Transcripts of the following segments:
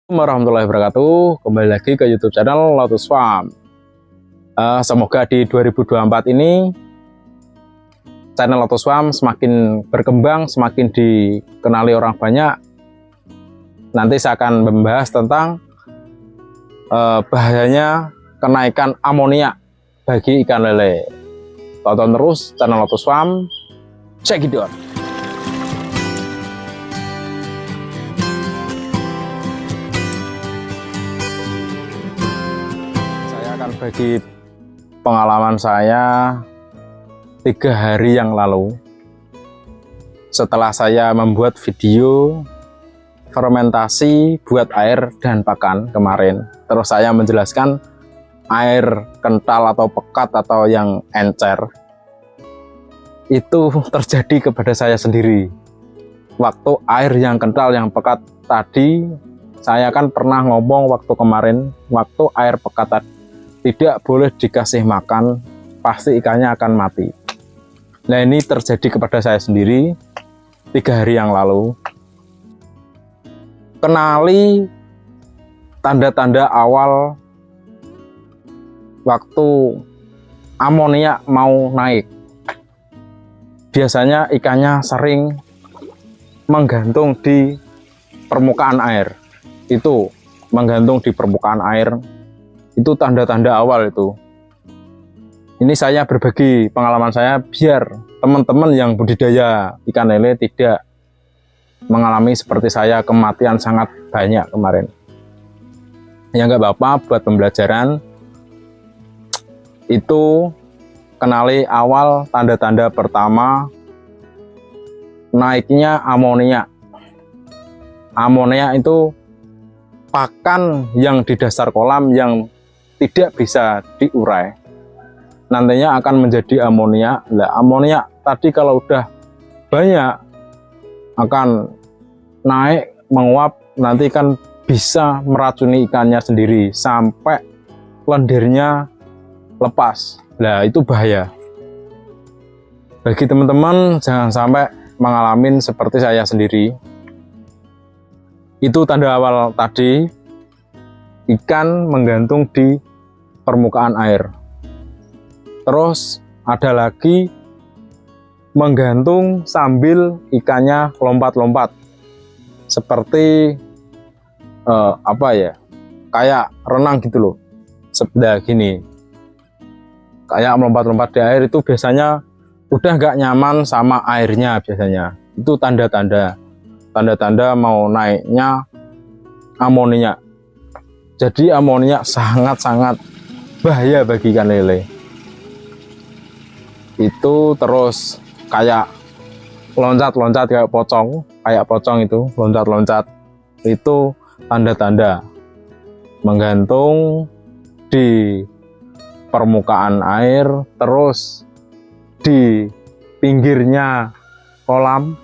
Warahmatullahi wabarakatuh. Kembali lagi ke YouTube channel Lotus Farm. Semoga di 2024 ini channel Lotus Farm semakin berkembang, semakin dikenali orang banyak. Nanti saya akan membahas tentang bahayanya kenaikan amonia bagi ikan lele. Tonton terus channel Lotus Farm. Check it out. Bagi pengalaman saya 3 hari yang lalu, setelah saya membuat video fermentasi buat air dan pakan kemarin, terus saya menjelaskan air kental atau pekat atau yang encer itu terjadi kepada saya sendiri. Waktu air yang kental yang pekat tadi, saya kan pernah ngomong waktu kemarin, waktu air pekat tadi tidak boleh dikasih makan, pasti ikannya akan mati. Nah, ini terjadi kepada saya sendiri 3 hari yang lalu. Kenali tanda-tanda awal waktu amonia mau naik. Biasanya ikannya sering menggantung di permukaan air. Itu menggantung di permukaan air. Itu tanda-tanda awal itu. Ini saya berbagi pengalaman saya biar teman-teman yang budidaya ikan lele tidak mengalami seperti saya, kematian sangat banyak kemarin. Ya nggak apa-apa, buat pembelajaran. Itu kenali awal tanda-tanda pertama naiknya amonia. Amonia itu pakan yang di dasar kolam yang tidak bisa diurai, nantinya akan menjadi amonia. Nah, amonia tadi kalau udah banyak akan naik, menguap, nanti kan bisa meracuni ikannya sendiri sampai lendirnya lepas. Nah, itu bahaya. Bagi teman-teman jangan sampai mengalami seperti saya sendiri. Itu tanda awal tadi, ikan menggantung di permukaan air. Terus ada lagi menggantung sambil ikannya lompat-lompat, seperti apa ya, kayak renang gitu loh, sepeda gini, kayak melompat-lompat di air. Itu biasanya udah nggak nyaman sama airnya. Biasanya itu tanda-tanda mau naiknya amonia. Jadi amonia sangat-sangat bahaya bagi ikan lele. Itu terus kayak loncat-loncat kayak pocong itu loncat-loncat. Itu tanda-tanda menggantung di permukaan air, terus di pinggirnya kolam,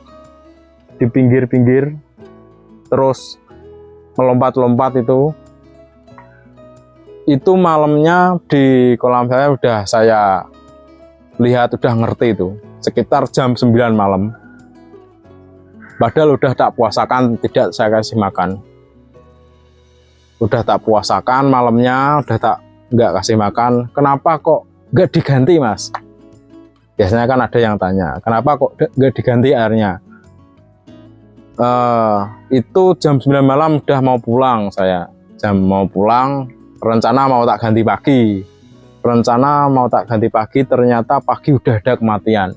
di pinggir-pinggir, terus melompat-lompat. Itu malamnya di kolam saya lihat, udah ngerti itu sekitar jam 9 malam. Padahal udah tak puasakan, tidak saya kasih makan. Udah tak puasakan malamnya, udah tak nggak kasih makan. Kenapa kok nggak diganti, Mas? Biasanya kan ada yang tanya, kenapa kok nggak diganti airnya? Itu jam 9 malam udah mau pulang saya. Mau pulang, rencana mau tak ganti pagi, ternyata pagi udah ada kematian.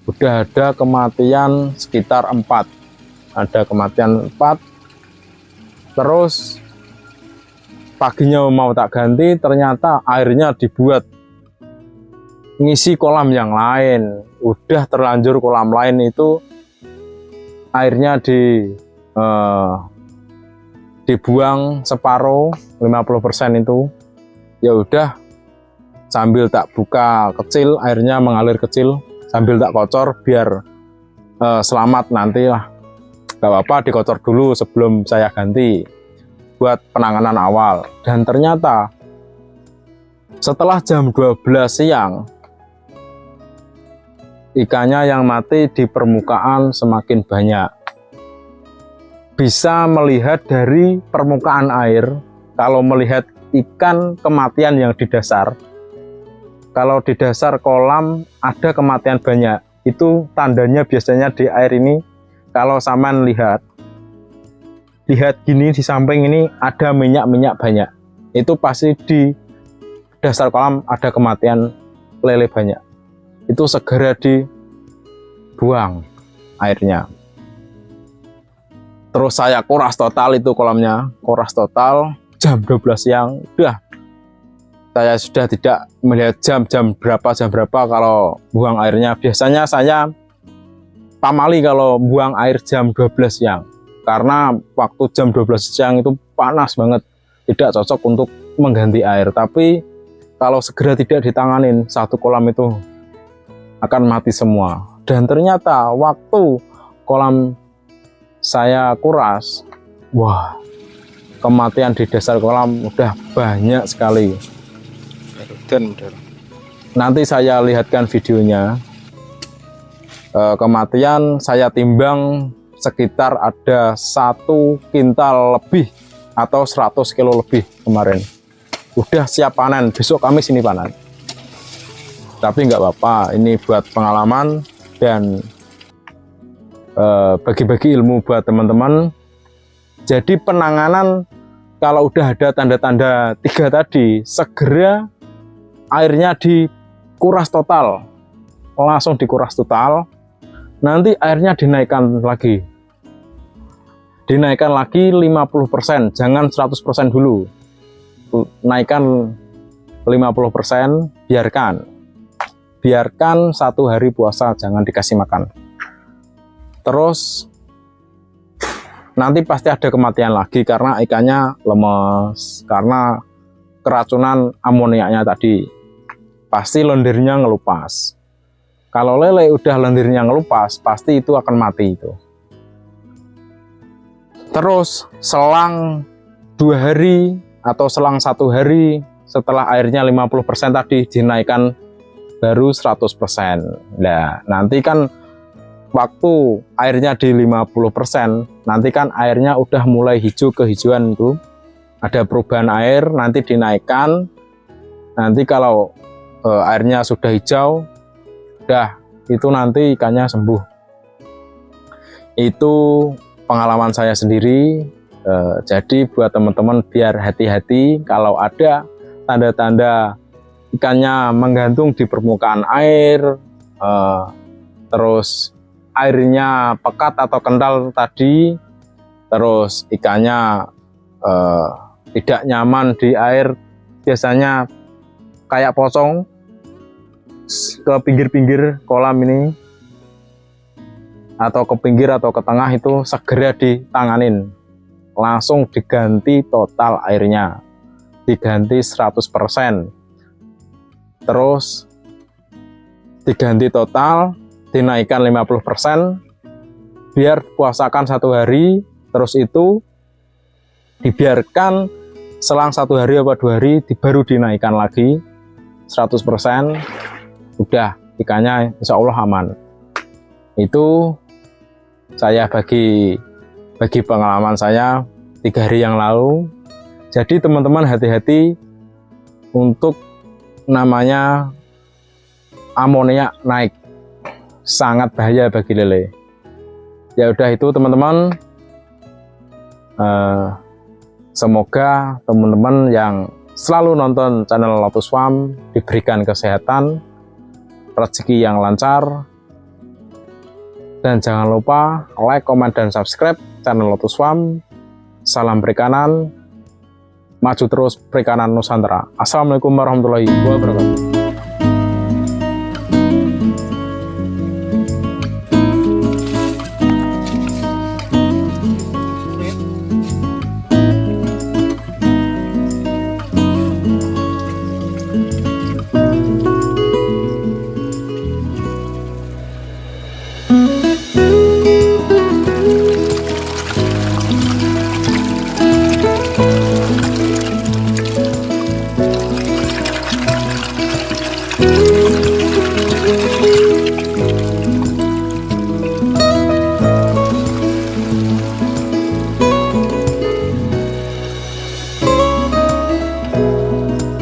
Udah ada kematian sekitar 4. Ada kematian 4. Terus paginya mau tak ganti, ternyata airnya dibuat ngisi kolam yang lain. Udah terlanjur kolam lain itu airnya dibuang separuh, 50% itu. Ya udah, sambil tak buka kecil, airnya mengalir kecil, sambil tak kocor biar selamat nanti lah. Gak apa-apa dikocor dulu sebelum saya ganti buat penanganan awal. Dan ternyata setelah jam 12 siang ikannya yang mati di permukaan semakin banyak. bisa melihat dari permukaan air. Kalau melihat ikan kematian yang di dasar, kalau di dasar kolam ada kematian banyak, itu tandanya biasanya di air ini. Kalau sampean lihat gini di samping ini ada minyak-minyak banyak, itu pasti di dasar kolam ada kematian lele banyak. Itu segera dibuang airnya. Terus saya kuras total itu kolamnya, kuras total. Jam 12 siang, udah saya sudah tidak melihat jam berapa kalau buang airnya. Biasanya saya pamali kalau buang air jam 12 siang, karena waktu jam 12 siang itu panas banget, tidak cocok untuk mengganti air. Tapi kalau segera tidak ditanganin, satu kolam itu akan mati semua. Dan ternyata waktu kolam saya kuras, wah, kematian di dasar kolam udah banyak sekali. Nanti saya lihatkan videonya. Kematian saya timbang sekitar ada 1 kintal lebih atau 100 kilo lebih kemarin. Udah siap panen, besok Kamis ini panen. Tapi nggak apa-apa, ini buat pengalaman dan bagi-bagi ilmu buat teman-teman. Jadi penanganan kalau udah ada tanda-tanda 3 tadi, segera airnya dikuras total, langsung dikuras total. Nanti airnya dinaikkan lagi 50%, jangan 100% dulu, naikkan 50%, biarkan 1 hari puasa, jangan dikasih makan. Terus nanti pasti ada kematian lagi karena ikannya lemes, karena keracunan amoniaknya tadi. Pasti lendirnya ngelupas. Kalau lele udah lendirnya ngelupas, pasti itu akan mati itu. Terus selang 2 hari atau selang 1 hari setelah airnya 50% tadi, dinaikkan baru 100%. Nah, nanti kan waktu airnya di 50%, nanti kan airnya udah mulai hijau kehijauan itu, ada perubahan air, nanti dinaikkan. Nanti kalau airnya sudah hijau, udah itu nanti ikannya sembuh. Itu pengalaman saya sendiri. Jadi buat teman-teman biar hati-hati kalau ada tanda-tanda ikannya menggantung di permukaan air, terus airnya pekat atau kental tadi, terus ikannya tidak nyaman di air, biasanya kayak pocong ke pinggir-pinggir kolam ini, atau ke pinggir atau ke tengah, itu segera ditanganin, langsung diganti total airnya, diganti 100%. Terus diganti total, dinaikkan 50%, biar puasakan 1 hari. Terus itu dibiarkan selang 1 hari atau 2 hari, baru dinaikkan lagi 100%. Udah ikannya insya Allah aman. Itu saya bagi pengalaman saya 3 hari yang lalu. Jadi teman-teman hati-hati untuk namanya amoniak naik, sangat bahaya bagi lele. Ya udah itu teman-teman, semoga teman-teman yang selalu nonton channel Lotus Farm diberikan kesehatan, rezeki yang lancar, dan jangan lupa like, komen, dan subscribe channel Lotus Farm. Salam perikanan, maju terus perikanan Nusantara. Assalamualaikum warahmatullahi wabarakatuh.